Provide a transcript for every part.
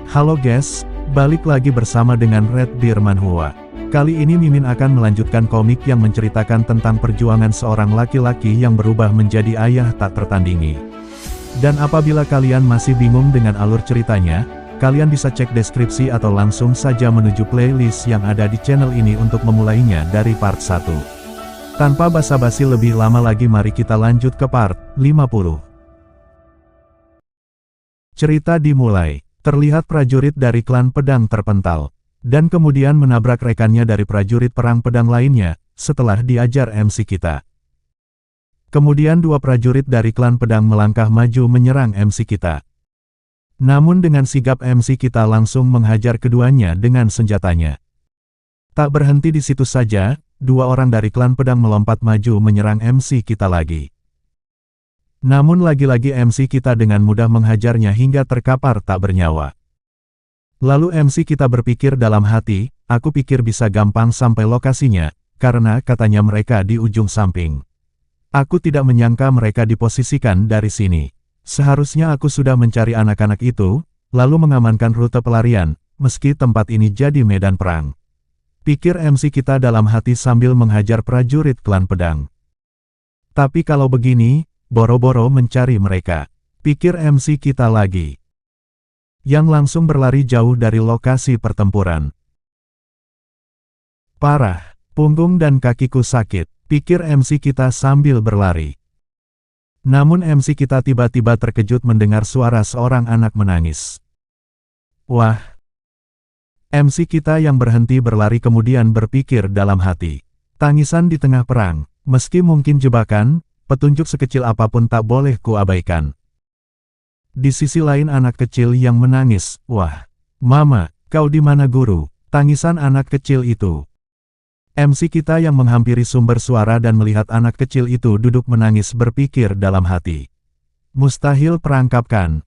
Halo guys, balik lagi bersama dengan Red Deer Manhwa. Kali ini Mimin akan melanjutkan komik yang menceritakan tentang perjuangan seorang laki-laki yang berubah menjadi ayah tak tertandingi. Dan apabila kalian masih bingung dengan alur ceritanya, kalian bisa cek deskripsi atau langsung saja menuju playlist yang ada di channel ini untuk memulainya dari part 1. Tanpa basa-basi lebih lama lagi, mari kita lanjut ke part 50. Cerita dimulai. Terlihat prajurit dari klan pedang terpental, dan kemudian menabrak rekannya dari prajurit perang pedang lainnya, setelah diajar MC kita. Kemudian dua prajurit dari klan pedang melangkah maju menyerang MC kita. Namun dengan sigap MC kita langsung menghajar keduanya dengan senjatanya. Tak berhenti di situ saja, dua orang dari klan pedang melompat maju menyerang MC kita lagi. Namun lagi-lagi MC kita dengan mudah menghajarnya hingga terkapar tak bernyawa. Lalu MC kita berpikir dalam hati, aku pikir bisa gampang sampai lokasinya, karena katanya mereka di ujung samping. Aku tidak menyangka mereka diposisikan dari sini. Seharusnya aku sudah mencari anak-anak itu, lalu mengamankan rute pelarian, meski tempat ini jadi medan perang. Pikir MC kita dalam hati sambil menghajar prajurit klan pedang. Tapi kalau begini, boro-boro mencari mereka, pikir MC kita lagi, yang langsung berlari jauh dari lokasi pertempuran. Parah, punggung dan kakiku sakit, pikir MC kita sambil berlari. Namun MC kita tiba-tiba terkejut mendengar suara seorang anak menangis. Wah! MC kita yang berhenti berlari kemudian berpikir dalam hati, tangisan di tengah perang, meski mungkin jebakan, petunjuk sekecil apapun tak boleh kuabaikan. Di sisi lain anak kecil yang menangis, wah, Mama, kau di mana guru? Tangisan anak kecil itu. MC kita yang menghampiri sumber suara dan melihat anak kecil itu duduk menangis berpikir dalam hati. Mustahil perangkapkan.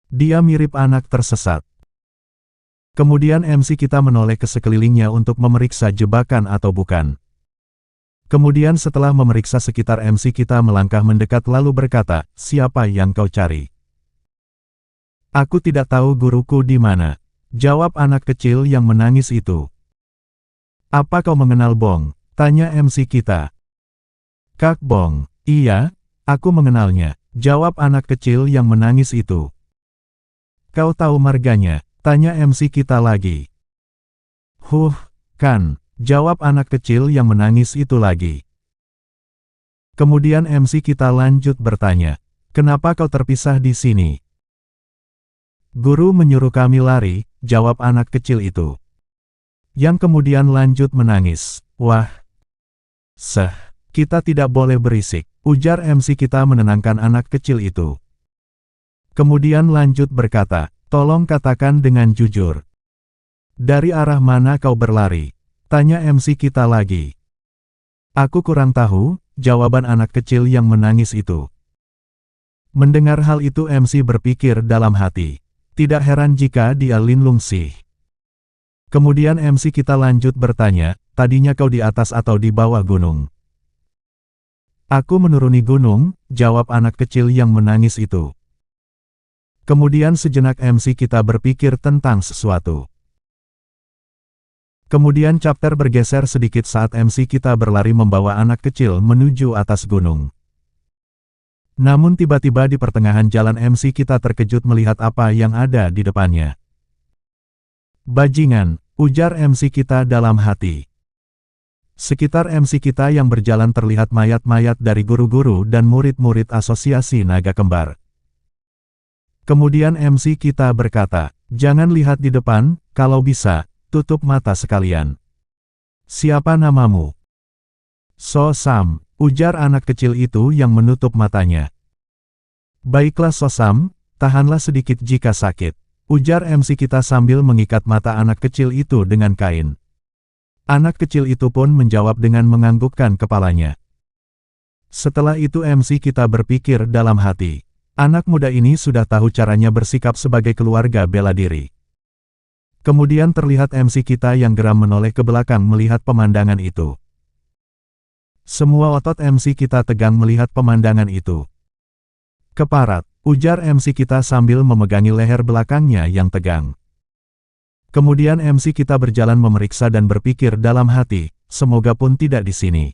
Dia mirip anak tersesat. Kemudian MC kita menoleh ke sekelilingnya untuk memeriksa jebakan atau bukan. Kemudian setelah memeriksa sekitar MC kita melangkah mendekat lalu berkata, siapa yang kau cari? Aku tidak tahu guruku di mana, jawab anak kecil yang menangis itu. Apa kau mengenal Bong? Tanya MC kita. Kak Bong, iya, aku mengenalnya, jawab anak kecil yang menangis itu. Kau tahu marganya? Tanya MC kita lagi. Kan. Jawab anak kecil yang menangis itu lagi. Kemudian MC kita lanjut bertanya, kenapa kau terpisah di sini? Guru menyuruh kami lari, jawab anak kecil itu. Yang kemudian lanjut menangis, wah. Kita tidak boleh berisik, ujar MC kita menenangkan anak kecil itu. Kemudian lanjut berkata, tolong katakan dengan jujur. Dari arah mana kau berlari? Tanya MC kita lagi. Aku kurang tahu, jawaban anak kecil yang menangis itu. Mendengar hal itu MC berpikir dalam hati. Tidak heran jika dia linglung sih. Kemudian MC kita lanjut bertanya, tadinya kau di atas atau di bawah gunung? Aku menuruni gunung, jawab anak kecil yang menangis itu. Kemudian sejenak MC kita berpikir tentang sesuatu. Kemudian chapter bergeser sedikit saat MC kita berlari membawa anak kecil menuju atas gunung. Namun tiba-tiba di pertengahan jalan MC kita terkejut melihat apa yang ada di depannya. Bajingan, ujar MC kita dalam hati. Sekitar MC kita yang berjalan terlihat mayat-mayat dari guru-guru dan murid-murid asosiasi naga kembar. Kemudian MC kita berkata, jangan lihat di depan, kalau bisa, tutup mata sekalian. Siapa namamu? So Sam, ujar anak kecil itu yang menutup matanya. Baiklah So Sam, tahanlah sedikit jika sakit, ujar MC kita sambil mengikat mata anak kecil itu dengan kain. Anak kecil itu pun menjawab dengan menganggukkan kepalanya. Setelah itu MC kita berpikir dalam hati, anak muda ini sudah tahu caranya bersikap sebagai keluarga bela diri. Kemudian terlihat MC kita yang geram menoleh ke belakang melihat pemandangan itu. Semua otot MC kita tegang melihat pemandangan itu. Keparat, ujar MC kita sambil memegangi leher belakangnya yang tegang. Kemudian MC kita berjalan memeriksa dan berpikir dalam hati, semoga pun tidak di sini.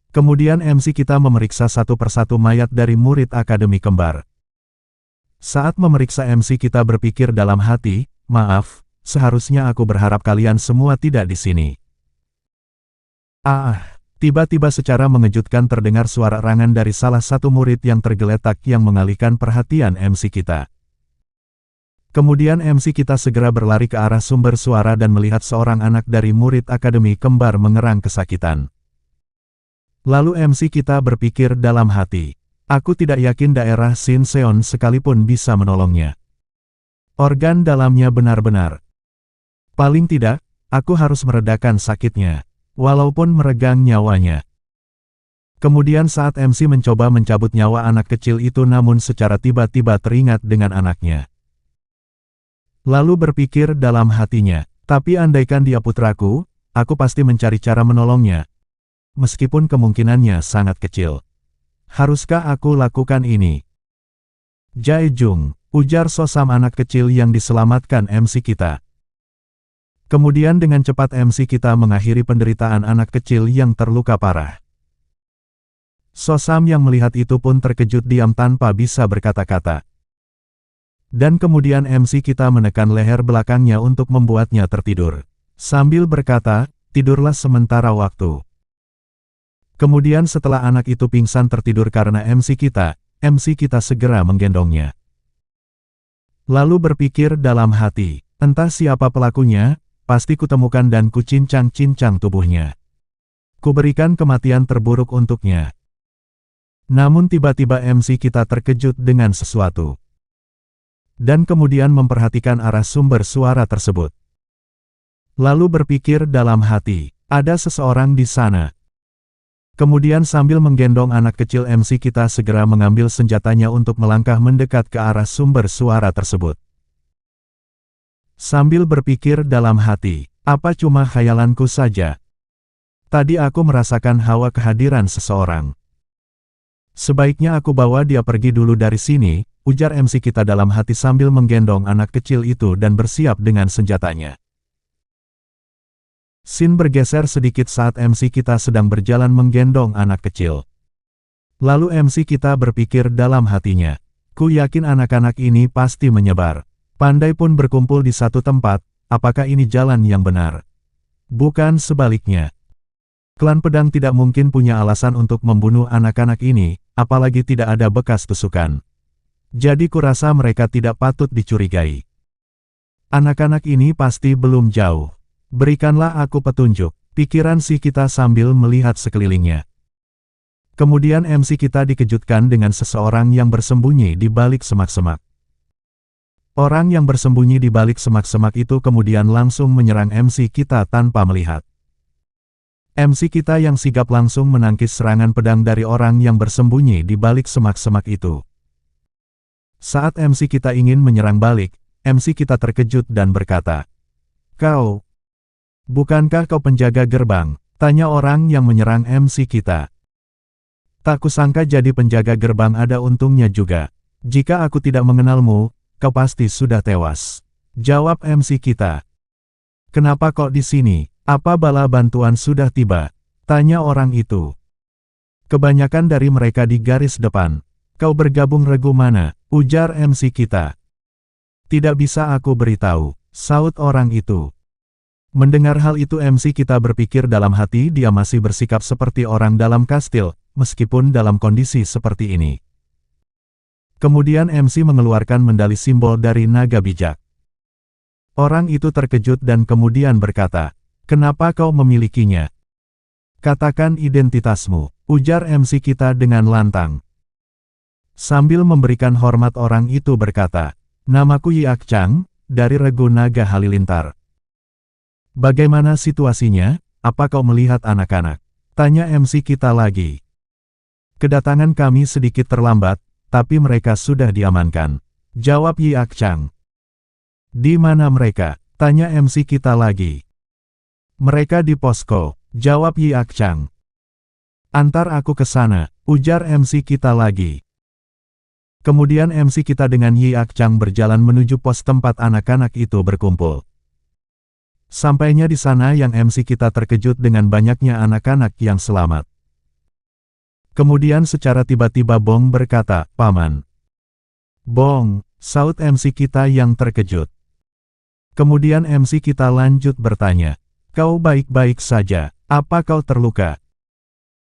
Kemudian MC kita memeriksa satu persatu mayat dari murid Akademi Kembar. Saat memeriksa MC kita berpikir dalam hati, maaf, seharusnya aku berharap kalian semua tidak di sini. Tiba-tiba secara mengejutkan terdengar suara erangan dari salah satu murid yang tergeletak yang mengalihkan perhatian MC kita. Kemudian MC kita segera berlari ke arah sumber suara dan melihat seorang anak dari murid Akademi Kembar mengerang kesakitan. Lalu MC kita berpikir dalam hati, aku tidak yakin daerah Shinseon sekalipun bisa menolongnya. Organ dalamnya benar-benar. Paling tidak, aku harus meredakan sakitnya. Walaupun meregang nyawanya. Kemudian saat MC mencoba mencabut nyawa anak kecil itu namun secara tiba-tiba teringat dengan anaknya. Lalu berpikir dalam hatinya, tapi andaikan dia putraku, aku pasti mencari cara menolongnya. Meskipun kemungkinannya sangat kecil. Haruskah aku lakukan ini? Jae-jung, ujar Sosam anak kecil yang diselamatkan MC kita. Kemudian dengan cepat MC kita mengakhiri penderitaan anak kecil yang terluka parah. Sosam yang melihat itu pun terkejut diam tanpa bisa berkata-kata. Dan kemudian MC kita menekan leher belakangnya untuk membuatnya tertidur. Sambil berkata, tidurlah sementara waktu. Kemudian setelah anak itu pingsan tertidur karena MC kita segera menggendongnya. Lalu berpikir dalam hati, entah siapa pelakunya, pasti kutemukan dan kucincang-cincang tubuhnya. Kuberikan kematian terburuk untuknya. Namun tiba-tiba MC kita terkejut dengan sesuatu. Dan kemudian memperhatikan arah sumber suara tersebut. Lalu berpikir dalam hati, ada seseorang di sana. Kemudian sambil menggendong anak kecil MC kita segera mengambil senjatanya untuk melangkah mendekat ke arah sumber suara tersebut. Sambil berpikir dalam hati, apa cuma khayalanku saja? Tadi aku merasakan hawa kehadiran seseorang. Sebaiknya aku bawa dia pergi dulu dari sini, ujar MC kita dalam hati sambil menggendong anak kecil itu dan bersiap dengan senjatanya. Scene bergeser sedikit saat MC kita sedang berjalan menggendong anak kecil. Lalu MC kita berpikir dalam hatinya, ku yakin anak-anak ini pasti menyebar. Pandai pun berkumpul di satu tempat, apakah ini jalan yang benar? Bukan sebaliknya. Klan pedang tidak mungkin punya alasan untuk membunuh anak-anak ini, apalagi tidak ada bekas tusukan. Jadi kurasa mereka tidak patut dicurigai. Anak-anak ini pasti belum jauh. Berikanlah aku petunjuk, pikiran si kita sambil melihat sekelilingnya. Kemudian MC kita dikejutkan dengan seseorang yang bersembunyi di balik semak-semak. Orang yang bersembunyi di balik semak-semak itu kemudian langsung menyerang MC kita tanpa melihat. MC kita yang sigap langsung menangkis serangan pedang dari orang yang bersembunyi di balik semak-semak itu. Saat MC kita ingin menyerang balik, MC kita terkejut dan berkata, "Kau, bukankah kau penjaga gerbang?" tanya orang yang menyerang MC kita. "Tak kusangka jadi penjaga gerbang ada untungnya juga. Jika aku tidak mengenalmu, kau pasti sudah tewas," jawab MC kita. "Kenapa kok di sini? Apa bala bantuan sudah tiba?" tanya orang itu. "Kebanyakan dari mereka di garis depan. Kau bergabung regu mana?" ujar MC kita. "Tidak bisa aku beritahu," saut orang itu. Mendengar hal itu MC kita berpikir dalam hati dia masih bersikap seperti orang dalam kastil, meskipun dalam kondisi seperti ini. Kemudian MC mengeluarkan mendali simbol dari naga bijak. Orang itu terkejut dan kemudian berkata, "Kenapa kau memilikinya? Katakan identitasmu," ujar MC kita dengan lantang. Sambil memberikan hormat orang itu berkata, "Namaku Yiak Chang, dari Regu Naga Halilintar." "Bagaimana situasinya? Apa kau melihat anak-anak?" tanya MC kita lagi. "Kedatangan kami sedikit terlambat, tapi mereka sudah diamankan," jawab Yiak Chang. "Di mana mereka?" tanya MC kita lagi. "Mereka di posko," jawab Yiak Chang. "Antar aku ke sana," ujar MC kita lagi. Kemudian MC kita dengan Yi Ak-chang berjalan menuju pos tempat anak-anak itu berkumpul. Sampainya di sana yang MC kita terkejut dengan banyaknya anak-anak yang selamat. Kemudian secara tiba-tiba Bong berkata, "Paman." "Bong," saut MC kita yang terkejut. Kemudian MC kita lanjut bertanya, "Kau baik-baik saja, apa kau terluka?"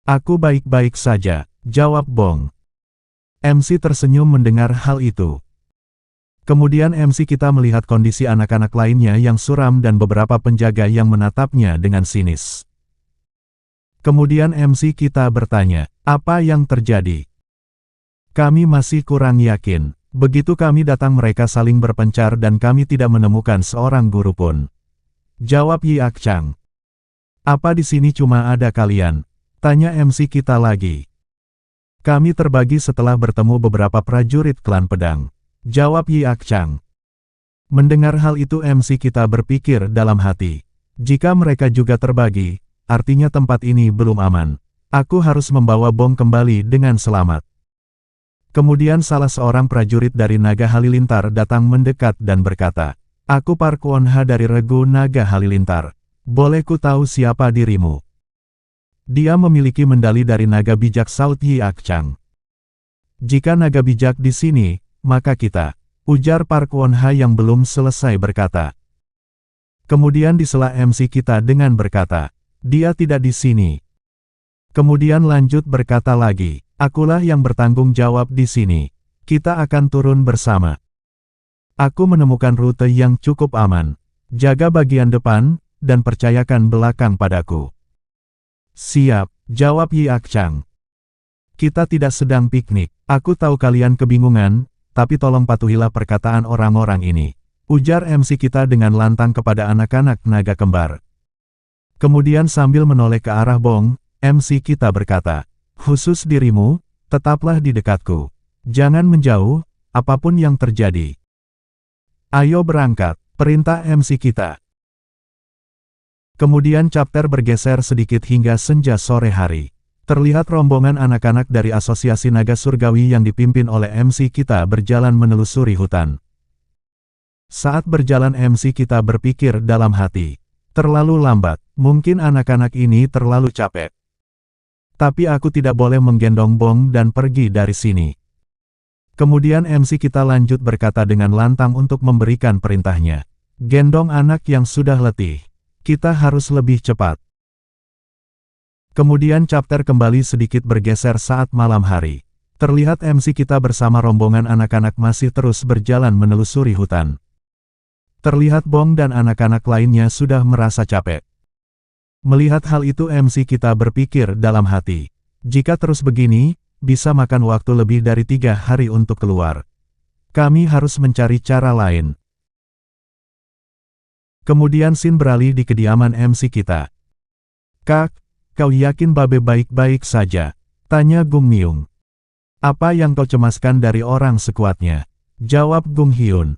"Aku baik-baik saja," jawab Bong. MC tersenyum mendengar hal itu. Kemudian MC kita melihat kondisi anak-anak lainnya yang suram dan beberapa penjaga yang menatapnya dengan sinis. Kemudian MC kita bertanya, "Apa yang terjadi?" "Kami masih kurang yakin. Begitu kami datang mereka saling berpencar dan kami tidak menemukan seorang guru pun," jawab Yi Ak-chang. "Apa di sini cuma ada kalian?" tanya MC kita lagi. "Kami terbagi setelah bertemu beberapa prajurit klan pedang," jawab Yi Ak-chang. Mendengar hal itu MC kita berpikir dalam hati, jika mereka juga terbagi, artinya tempat ini belum aman. Aku harus membawa Bong kembali dengan selamat. Kemudian salah seorang prajurit dari Naga Halilintar datang mendekat dan berkata, "Aku Park Won-ha dari Regu Naga Halilintar. Boleh ku tahu siapa dirimu?" "Dia memiliki mendali dari Naga Bijak," saut Yi Ak-chang. "Jika Naga Bijak di sini, maka kita," ujar Park Won-ha yang belum selesai berkata. Kemudian disela MC kita dengan berkata, "Dia tidak di sini." Kemudian lanjut berkata lagi, "Akulah yang bertanggung jawab di sini. Kita akan turun bersama. Aku menemukan rute yang cukup aman. Jaga bagian depan, dan percayakan belakang padaku." "Siap," jawab Yi Ak-chang. "Kita tidak sedang piknik. Aku tahu kalian kebingungan, tapi tolong patuhilah perkataan orang-orang ini," ujar MC kita dengan lantang kepada anak-anak naga kembar. Kemudian sambil menoleh ke arah Bong, MC kita berkata, "Khusus dirimu, tetaplah di dekatku. Jangan menjauh, apapun yang terjadi." "Ayo berangkat," perintah MC kita. Kemudian chapter bergeser sedikit hingga senja sore hari. Terlihat rombongan anak-anak dari Asosiasi Naga Surgawi yang dipimpin oleh MC kita berjalan menelusuri hutan. Saat berjalan MC kita berpikir dalam hati, terlalu lambat, mungkin anak-anak ini terlalu capek. Tapi aku tidak boleh menggendong Bong dan pergi dari sini. Kemudian MC kita lanjut berkata dengan lantang untuk memberikan perintahnya. "Gendong anak yang sudah letih. Kita harus lebih cepat." Kemudian chapter kembali sedikit bergeser saat malam hari. Terlihat MC kita bersama rombongan anak-anak masih terus berjalan menelusuri hutan. Terlihat Bong dan anak-anak lainnya sudah merasa capek. Melihat hal itu MC kita berpikir dalam hati, jika terus begini, bisa makan waktu lebih dari 3 hari untuk keluar. Kami harus mencari cara lain. Kemudian scene beralih di kediaman MC kita. "Kak, kau yakin Babe baik-baik saja?" tanya Gung Myung. "Apa yang kau cemaskan dari orang sekuatnya?" jawab Gung Hyun.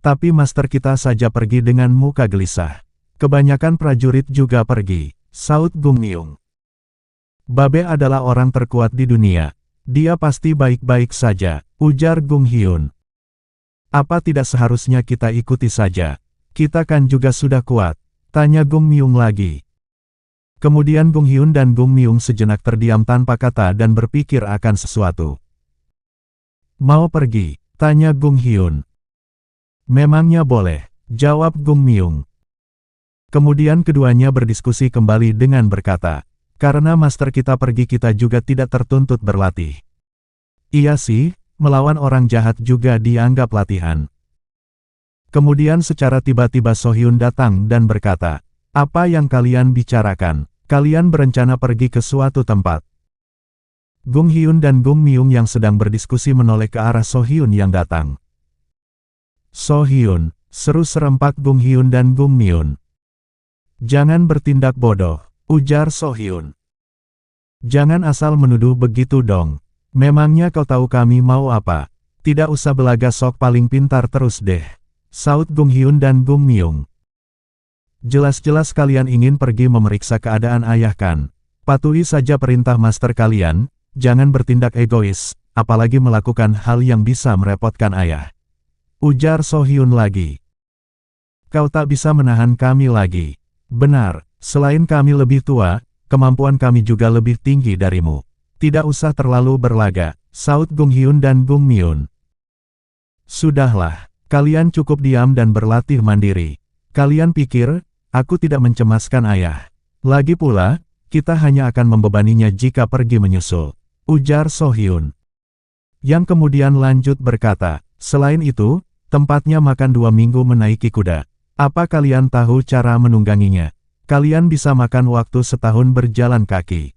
"Tapi master kita saja pergi dengan muka gelisah. Kebanyakan prajurit juga pergi," saut Gung Myung. "Babe adalah orang terkuat di dunia. Dia pasti baik-baik saja," ujar Gung Hyun. "Apa tidak seharusnya kita ikuti saja? Kita kan juga sudah kuat," tanya Gung Myung lagi. Kemudian Gung Hyun dan Gung Myung sejenak terdiam tanpa kata dan berpikir akan sesuatu. "Mau pergi?" tanya Gung Hyun. "Memangnya boleh," jawab Gung Myung. Kemudian keduanya berdiskusi kembali dengan berkata, "Karena master kita pergi kita juga tidak tertuntut berlatih." "Iya sih, melawan orang jahat juga dianggap latihan." Kemudian secara tiba-tiba So-hyun datang dan berkata, "Apa yang kalian bicarakan? Kalian berencana pergi ke suatu tempat?" Gung Hyun dan Gung Myung yang sedang berdiskusi menoleh ke arah So-hyun yang datang. "So-hyun," seru serempak Gung Hyun dan Gung Myung. "Jangan bertindak bodoh," ujar So-hyun. "Jangan asal menuduh begitu dong. Memangnya kau tahu kami mau apa? Tidak usah belaga sok paling pintar terus deh," saut Gung Hyun dan Gung Myung. "Jelas-jelas kalian ingin pergi memeriksa keadaan ayah kan? Patuhi saja perintah master kalian, jangan bertindak egois," apalagi melakukan hal yang bisa merepotkan ayah. Ujar So-hyun lagi. Kau tak bisa menahan kami lagi. Benar, selain kami lebih tua, kemampuan kami juga lebih tinggi darimu. Tidak usah terlalu berlagak, saut Gung-hyun dan Gung-myun. Sudahlah, kalian cukup diam dan berlatih mandiri. Kalian pikir, aku tidak mencemaskan ayah. Lagi pula, kita hanya akan membebaninya jika pergi menyusul. Ujar So-hyun. Yang kemudian lanjut berkata, selain itu, tempatnya makan 2 minggu menaiki kuda. Apa kalian tahu cara menungganginya? Kalian bisa makan waktu setahun berjalan kaki.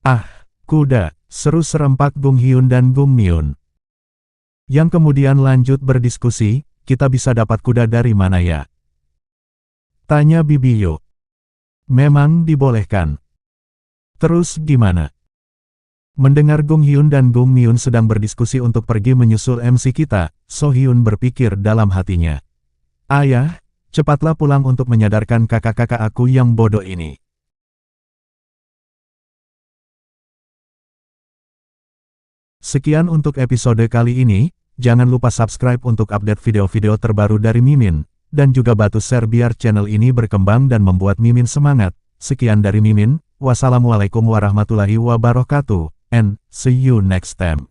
Ah, kuda, seru serempak Gung-hyun dan Gung-myun. Yang kemudian lanjut berdiskusi, kita bisa dapat kuda dari mana ya? Tanya Bibiyo. Memang dibolehkan. Terus gimana? Mendengar Gung-hyun dan Gung-myun sedang berdiskusi untuk pergi menyusul MC kita, So-hyun berpikir dalam hatinya. Ayah, cepatlah pulang untuk menyadarkan kakak-kakak aku yang bodoh ini. Sekian untuk episode kali ini, jangan lupa subscribe untuk update video-video terbaru dari Mimin, dan juga bantu share biar channel ini berkembang dan membuat Mimin semangat. Sekian dari Mimin, wassalamualaikum warahmatullahi wabarakatuh, and see you next time.